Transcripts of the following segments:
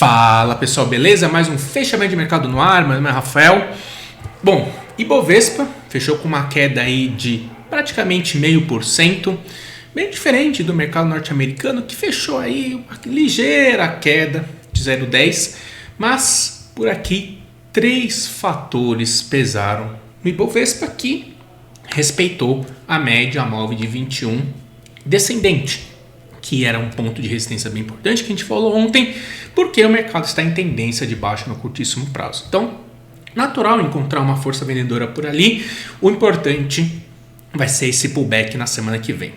Fala pessoal, beleza? Mais um fechamento de mercado no ar, meu nome é Rafael. Bom, Ibovespa fechou com uma queda aí de praticamente 0,5%, bem diferente do mercado norte-americano que fechou aí uma ligeira queda de 0,10%, mas por aqui 3 fatores pesaram no Ibovespa que respeitou a média móvel de 21 descendente, que era um ponto de resistência bem importante que a gente falou ontem, porque o mercado está em tendência de baixa no curtíssimo prazo. Então, natural encontrar uma força vendedora por ali. O importante vai ser esse pullback na semana que vem.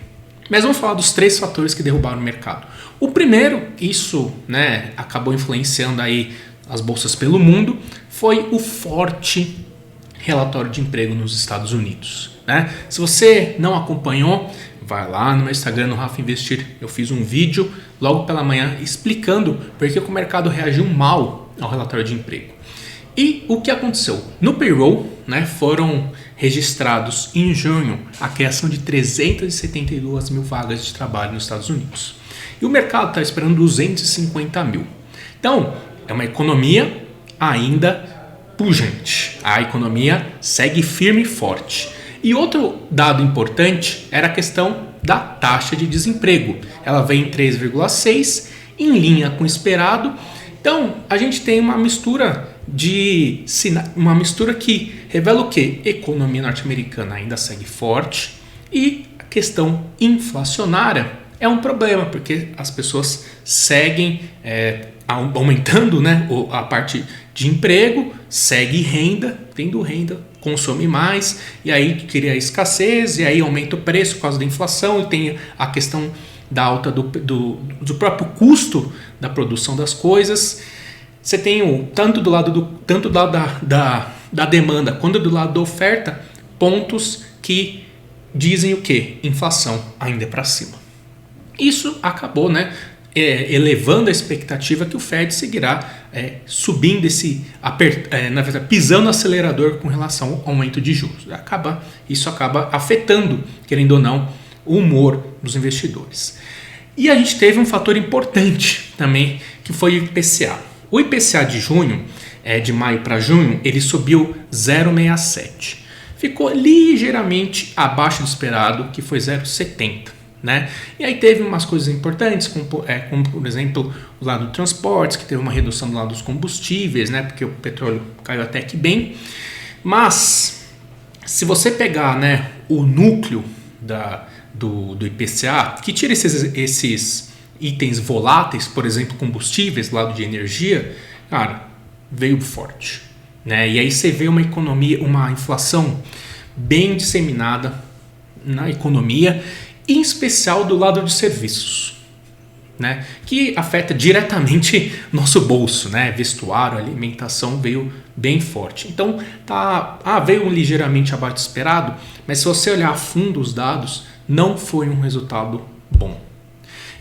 Mas vamos falar dos 3 fatores que derrubaram o mercado. O primeiro, isso acabou influenciando aí as bolsas pelo mundo, foi o forte relatório de emprego nos Estados Unidos. Se você não acompanhou, vai lá no meu Instagram, no Rafa Investir. Eu fiz um vídeo logo pela manhã explicando por que o mercado reagiu mal ao relatório de emprego. E o que aconteceu? No payroll, foram registrados em junho a criação de 372 mil vagas de trabalho nos Estados Unidos. E o mercado está esperando 250 mil. Então, é uma economia ainda pujante. A economia segue firme e forte. E outro dado importante era a questão da taxa de desemprego. Ela vem em 3,6, em linha com o esperado. Então, a gente tem uma mistura que revela o quê? Economia norte-americana ainda segue forte e a questão inflacionária é um problema, porque as pessoas seguem aumentando a parte de emprego, segue renda, tendo renda, consome mais, e aí cria escassez, e aí aumenta o preço por causa da inflação, e tem a questão da alta do próprio custo da produção das coisas. Você tem tanto do lado da demanda quanto do lado da oferta, pontos que dizem o quê? Inflação ainda é para cima. Isso acabou elevando a expectativa que o Fed seguirá subindo pisando no acelerador com relação ao aumento de juros. Isso acaba afetando, querendo ou não, o humor dos investidores. E a gente teve um fator importante também, que foi o IPCA. O IPCA de junho, de maio para junho, ele subiu 0,67. Ficou ligeiramente abaixo do esperado, que foi 0,70. E aí teve umas coisas importantes, como por exemplo o lado do transportes, que teve uma redução do lado dos combustíveis, porque o petróleo caiu até que bem. Mas se você pegar o núcleo do IPCA, que tira esses itens voláteis, por exemplo combustíveis, lado de energia, cara, veio forte. E aí você vê uma economia, uma inflação bem disseminada na economia, em especial do lado de serviços, que afeta diretamente nosso bolso, vestuário, alimentação veio bem forte. Então veio ligeiramente abaixo do esperado, mas se você olhar a fundo os dados, não foi um resultado bom.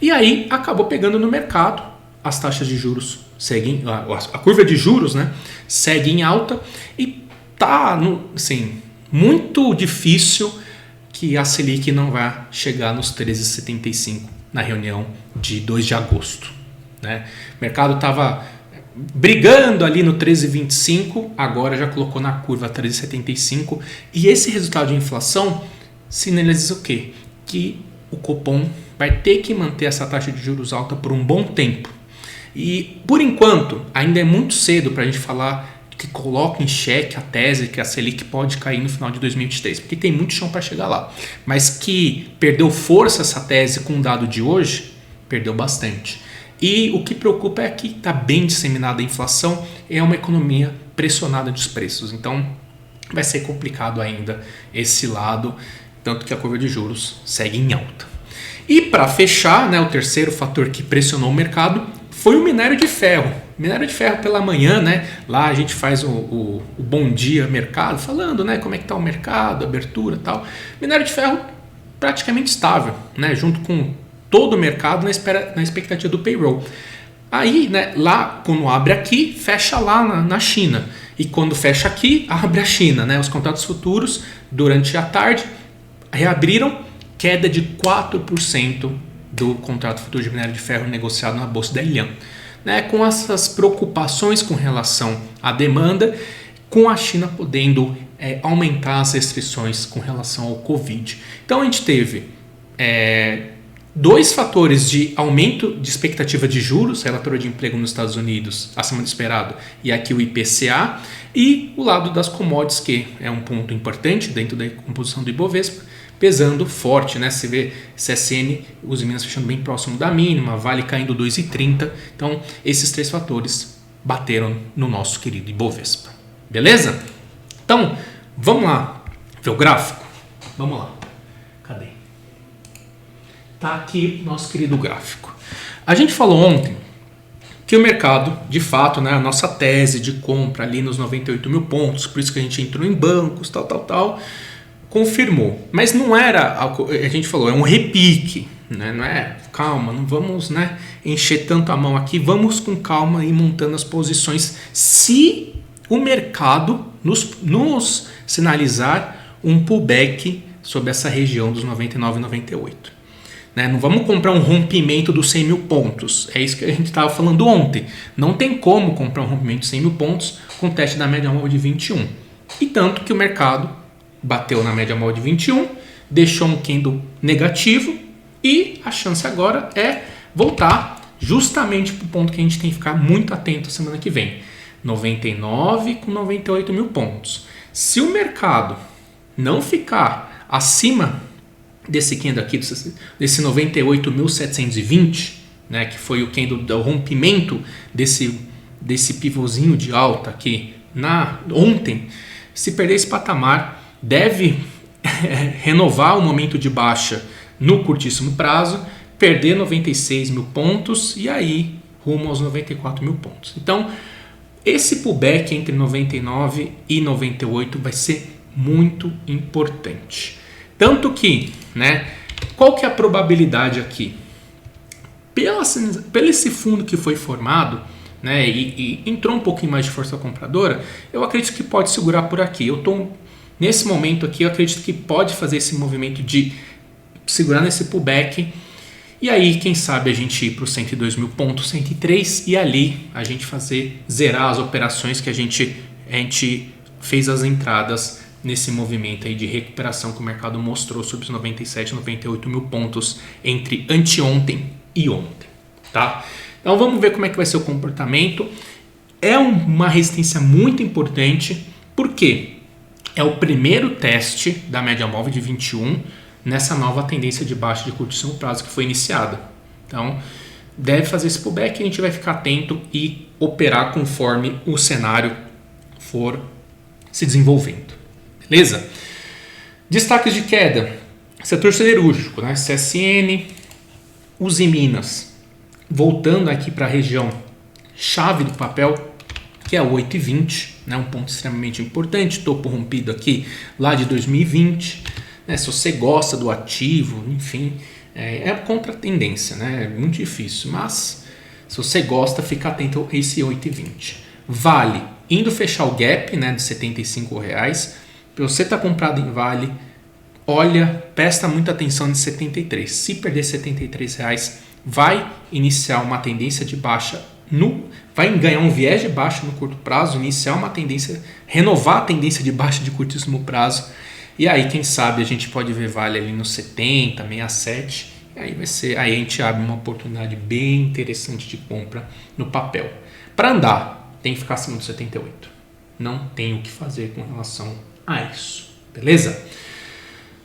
E aí acabou pegando no mercado, as taxas de juros seguem, a curva de juros segue em alta e tá muito difícil que a Selic não vai chegar nos 13,75 na reunião de 2 de agosto. O mercado estava brigando ali no 13,25, agora já colocou na curva 13,75. E esse resultado de inflação sinaliza o quê? Que o Copom vai ter que manter essa taxa de juros alta por um bom tempo. E, por enquanto, ainda é muito cedo para a gente falar que coloca em xeque a tese que a Selic pode cair no final de 2023, porque tem muito chão para chegar lá. Mas que perdeu força essa tese com o dado de hoje, perdeu bastante. E o que preocupa é que está bem disseminada a inflação, é uma economia pressionada dos preços. Então vai ser complicado ainda esse lado, tanto que a curva de juros segue em alta. E para fechar, o terceiro fator que pressionou o mercado foi o minério de ferro. Minério de ferro pela manhã, lá a gente faz o bom dia mercado, falando como é que está o mercado, abertura e tal. Minério de ferro praticamente estável, junto com todo o mercado na expectativa do payroll. Aí, lá quando abre aqui, fecha lá na China. E quando fecha aqui, abre a China. Os contratos futuros, durante a tarde, reabriram, queda de 4% do contrato futuro de minério de ferro negociado na bolsa da Ilhan. né, com essas preocupações com relação à demanda, com a China podendo aumentar as restrições com relação ao Covid. Então a gente teve dois fatores de aumento de expectativa de juros, relatório de emprego nos Estados Unidos acima do esperado, e aqui o IPCA, e o lado das commodities, que é um ponto importante dentro da composição do Ibovespa, pesando forte, né? Você vê CSN, os Minas fechando bem próximo da mínima, Vale caindo 2,30. Então, esses três fatores bateram no nosso querido Ibovespa. Beleza? Então, vamos lá ver o gráfico? Vamos lá. Cadê? Tá aqui o nosso querido gráfico. A gente falou ontem que o mercado, de fato, né, a nossa tese de compra ali nos 98 mil pontos, por isso que a gente entrou em bancos, tal, confirmou. Mas não era, a gente falou, é um repique, né? Não é, calma, não vamos, né, encher tanto a mão aqui, vamos com calma ir montando as posições se o mercado nos sinalizar um pullback sobre essa região dos 99 e 98. Né? Não vamos comprar um rompimento dos 100 mil pontos. É isso que a gente estava falando ontem. Não tem como comprar um rompimento de 100 mil pontos com teste da média móvel de 21. E tanto que o mercado bateu na média móvel de 21, deixou um candle negativo e a chance agora é voltar justamente para o ponto que a gente tem que ficar muito atento semana que vem. 99 com 98 mil pontos. Se o mercado não ficar acima desse candle aqui, desse 98.720, né, que foi o candle do rompimento desse pivôzinho de alta aqui ontem, se perder esse patamar, deve renovar o momento de baixa no curtíssimo prazo, perder 96 mil pontos e aí rumo aos 94 mil pontos. Então, esse pullback entre 99 e 98 vai ser muito importante. Tanto que, né, qual que é a probabilidade aqui? Pelo esse fundo que foi formado, né, e entrou um pouquinho mais de força compradora, eu acredito que pode segurar por aqui. Nesse momento aqui, eu acredito que pode fazer esse movimento de segurar nesse pullback. E aí, quem sabe a gente ir para os 102 mil pontos, 103, e ali a gente zerar as operações que a gente fez as entradas nesse movimento aí de recuperação que o mercado mostrou sobre os 97, 98 mil pontos entre anteontem e ontem, tá? Então vamos ver como é que vai ser o comportamento. É uma resistência muito importante, porque é o primeiro teste da média móvel de 21 nessa nova tendência de baixa de curtíssimo prazo que foi iniciada. Então deve fazer esse pullback, a gente vai ficar atento e operar conforme o cenário for se desenvolvendo. Beleza? Destaques de queda: setor siderúrgico, né? CSN, Usiminas, voltando aqui para a região chave do papel, que é o 8,20, né? Um ponto extremamente importante, topo rompido aqui lá de 2020. Né? Se você gosta do ativo, enfim, é contra a tendência, né? É muito difícil, mas se você gosta, fica atento a esse 8,20. Vale, indo fechar o gap, né, de R$75. Você está comprado em Vale, olha, presta muita atenção em 73. Se perder R$73, vai iniciar uma tendência de baixa, vai ganhar um viés de baixa no curto prazo, iniciar uma tendência, renovar a tendência de baixa de curtíssimo prazo. E aí, quem sabe, a gente pode ver Vale ali no 70, 67. Aí a gente abre uma oportunidade bem interessante de compra no papel. Para andar, tem que ficar acima do 78. Não tem o que fazer com relação a isso, beleza?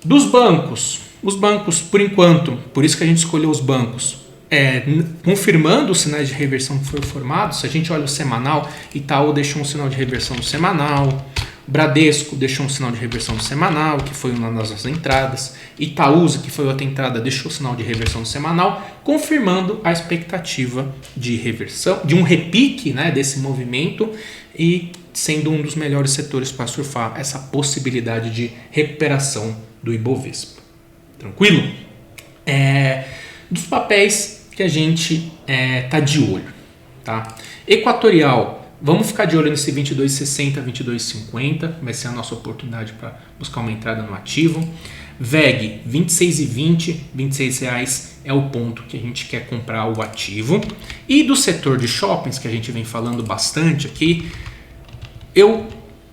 Dos bancos, os bancos, por enquanto, por isso que a gente escolheu os bancos, confirmando os sinais de reversão que foram formados. Se a gente olha o semanal, Itaú deixou um sinal de reversão no semanal, Bradesco deixou um sinal de reversão no semanal, que foi uma das nossas entradas, Itaúsa, que foi outra entrada, deixou o sinal de reversão no semanal, confirmando a expectativa de reversão, de um repique, né, desse movimento, e sendo um dos melhores setores para surfar essa possibilidade de recuperação do Ibovespa. Tranquilo? Dos papéis que a gente tá de olho, tá? Equatorial, vamos ficar de olho nesse 22,60, 22,50, vai ser a nossa oportunidade para buscar uma entrada no ativo. VEG, 26,20, R$26 é o ponto que a gente quer comprar o ativo. E do setor de shoppings, que a gente vem falando bastante aqui, eu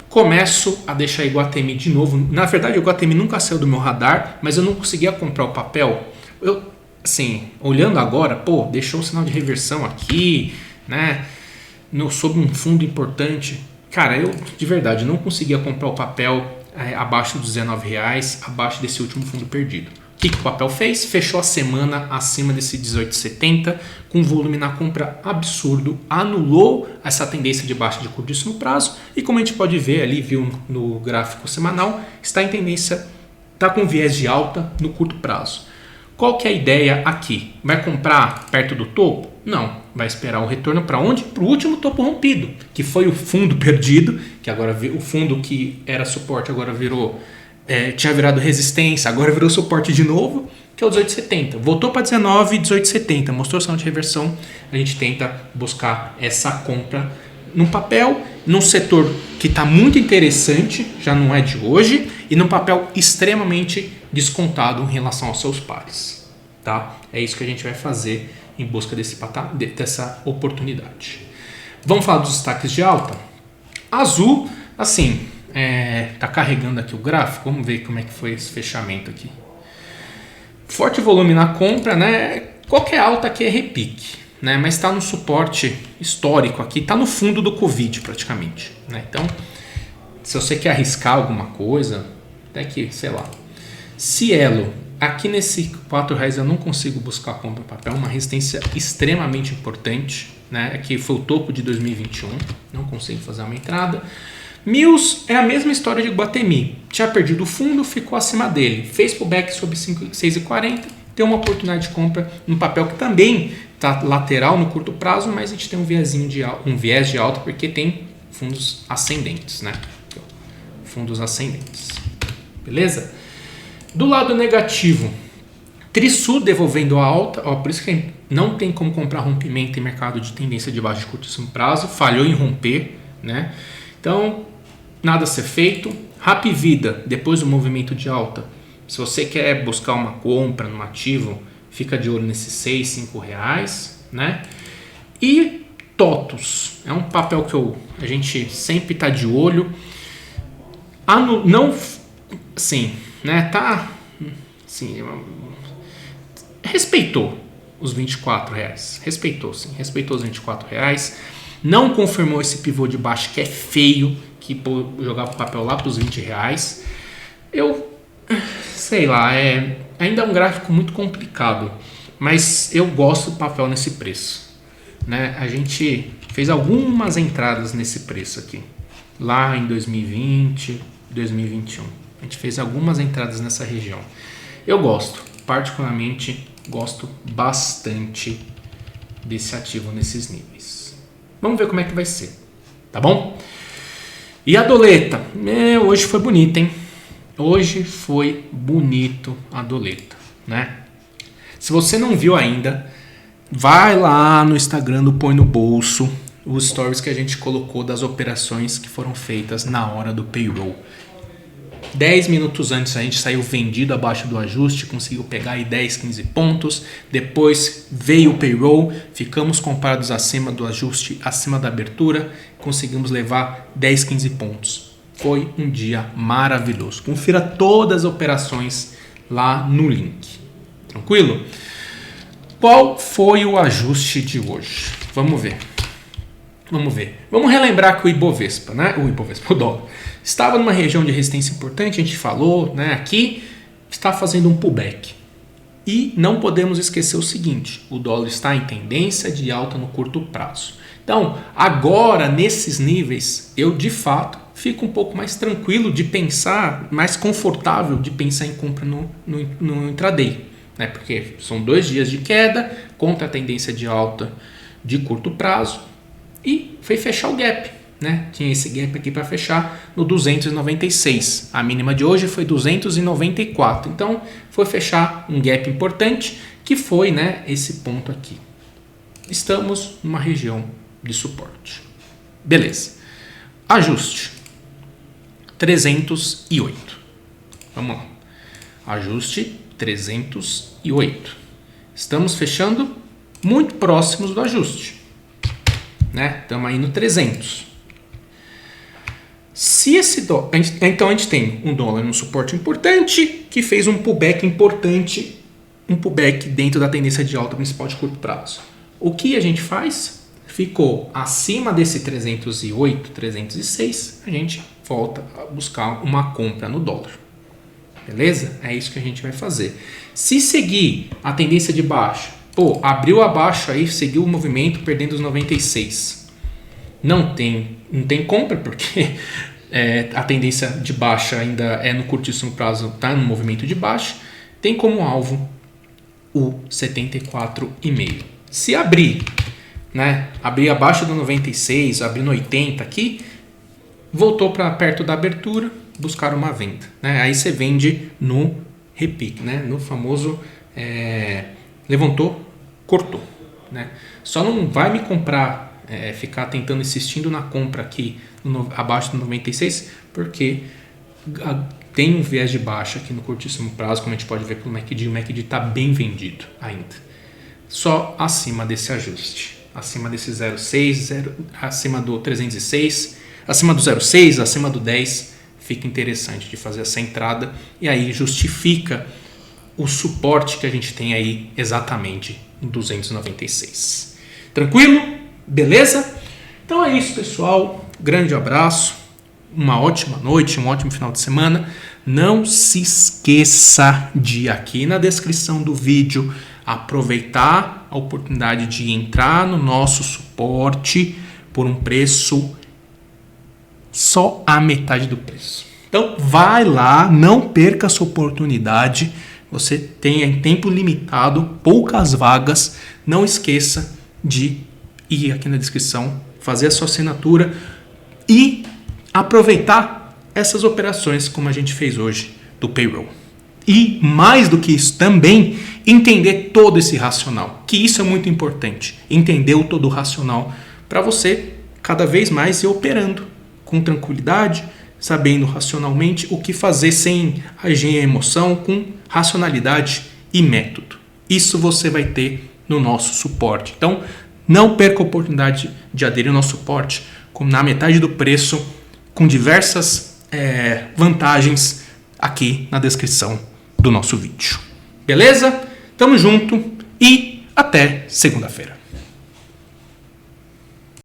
começo a deixar Iguatemi de novo. Na verdade, o Iguatemi nunca saiu do meu radar, mas eu não conseguia comprar o papel. Eu, assim, olhando agora, deixou um sinal de reversão aqui, né? Sob um fundo importante. Cara, eu de verdade não conseguia comprar o papel abaixo dos R$19, abaixo desse último fundo perdido. O que o papel fez? Fechou a semana acima desse 18,70, com volume na compra absurdo, anulou essa tendência de baixa de curtíssimo prazo e, como a gente pode ver ali, viu no gráfico semanal, está em tendência, está com viés de alta no curto prazo. Qual que é a ideia aqui? Vai comprar perto do topo? Não, vai esperar o retorno para onde? Para o último topo rompido, que foi o fundo perdido, que agora o fundo que era suporte agora virou, tinha virado resistência, agora virou suporte de novo, que é o 18,70. Voltou para 19, 18,70, mostrou sinal de reversão, a gente tenta buscar essa compra num papel, num setor que está muito interessante, já não é de hoje, e num papel extremamente descontado em relação aos seus pares. Tá? É isso que a gente vai fazer em busca dessa oportunidade. Vamos falar dos destaques de alta? Azul, assim, tá carregando aqui o gráfico, vamos ver como é que foi esse fechamento aqui. Forte volume na compra, né? Qualquer alta aqui é repique, né? Mas está no suporte histórico aqui, está no fundo do Covid praticamente, né? Então, se você quer arriscar alguma coisa, até que, sei lá, Cielo, aqui nesse R$4 eu não consigo buscar compra papel, uma resistência extremamente importante, né? Aqui foi o topo de 2021, não consigo fazer uma entrada. Mills é a mesma história de Iguatemi, tinha perdido o fundo, ficou acima dele, fez pullback sobre 6,40, tem uma oportunidade de compra no papel que também está lateral no curto prazo, mas a gente tem um viés de alta porque tem fundos ascendentes, né? Fundos ascendentes, beleza? Do lado negativo, Trisul devolvendo a alta, por isso que não tem como comprar rompimento em mercado de tendência de baixo e curtíssimo prazo, falhou em romper, né? Então, nada a ser feito. Rapvida, depois do movimento de alta, se você quer buscar uma compra no ativo, fica de olho nesses R$6, R$5, né? E TOTUS, é um papel que a gente sempre está de olho. Não, sim, né? Tá, sim, respeitou os R$24, respeitou sim, respeitou os R$24. Não confirmou esse pivô de baixo que é feio, que jogava o papel lá para os R$20. Eu sei lá, ainda é um gráfico muito complicado, mas eu gosto do papel nesse preço, né? A gente fez algumas entradas nesse preço aqui, lá em 2020, 2021. A gente fez algumas entradas nessa região. Eu gosto, particularmente gosto bastante desse ativo nesses níveis. Vamos ver como é que vai ser, tá bom? E a doleta? Hoje foi bonita, hein? Hoje foi bonito a doleta, né? Se você não viu ainda, vai lá no Instagram do Põe no Bolso, os stories que a gente colocou das operações que foram feitas na hora do payroll. 10 minutos antes a gente saiu vendido abaixo do ajuste, conseguiu pegar aí 10, 15 pontos. Depois veio o payroll, ficamos comprados acima do ajuste, acima da abertura, conseguimos levar 10, 15 pontos. Foi um dia maravilhoso. Confira todas as operações lá no link. Tranquilo? Qual foi o ajuste de hoje? Vamos ver. Vamos relembrar que o Ibovespa, né? O dólar, estava numa região de resistência importante, a gente falou, né? Aqui está fazendo um pullback. E não podemos esquecer o seguinte, o dólar está em tendência de alta no curto prazo. Então, agora, nesses níveis, eu de fato fico um pouco mais tranquilo de pensar, mais confortável de pensar em compra no intraday, né? Porque são 2 dias de queda contra a tendência de alta de curto prazo e foi fechar o gap, né? Tinha esse gap aqui para fechar no 296. A mínima de hoje foi 294. Então, foi fechar um gap importante que foi, né, esse ponto aqui. Estamos numa região de suporte. Beleza. Ajuste 308. Vamos lá. Ajuste 308. estamos fechando muito próximos do ajuste, né? Estamos aí no 300. Se esse dólar, então a gente tem um dólar no suporte importante que fez um pullback importante, um pullback dentro da tendência de alta principal de curto prazo. O que a gente faz? Ficou acima desse 308, 306, a gente volta a buscar uma compra no dólar. Beleza? É isso que a gente vai fazer. Se seguir a tendência de baixa, abriu abaixo aí, seguiu o movimento perdendo os 96. Não tem compra, porque a tendência de baixa ainda é no curtíssimo prazo, está no movimento de baixa. Tem como alvo o 74,5. Se abrir, né, abrir abaixo do 96, abrir no 80 aqui, voltou para perto da abertura, buscar uma venda, né? Aí você vende no repique, né? No famoso levantou, cortou, né? Só não vai me comprar, ficar tentando insistindo na compra aqui abaixo do 96, porque tem um viés de baixa aqui no curtíssimo prazo, como a gente pode ver pelo MACD. O MACD está bem vendido ainda. Só acima desse ajuste, acima desse 0,6, acima do 306, acima do 0,6, acima do 10, fica interessante de fazer essa entrada, e aí justifica o suporte que a gente tem aí exatamente em 296. Tranquilo? Beleza? Então é isso, pessoal. Grande abraço, uma ótima noite, um ótimo final de semana. Não se esqueça de aqui na descrição do vídeo aproveitar a oportunidade de entrar no nosso suporte por um preço só a metade do preço. Então vai lá, não perca essa oportunidade. Você tem em tempo limitado, poucas vagas. Não esqueça de ir aqui na descrição, fazer a sua assinatura e aproveitar essas operações como a gente fez hoje do payroll. E mais do que isso também, entender todo esse racional, que isso é muito importante. Entender o todo racional para você cada vez mais ir operando com tranquilidade, sabendo racionalmente o que fazer sem agir em emoção, com racionalidade e método. Isso você vai ter no nosso suporte. Então, não perca a oportunidade de aderir ao nosso suporte na metade do preço, com diversas vantagens aqui na descrição do nosso vídeo. Beleza? Tamo junto e até segunda-feira.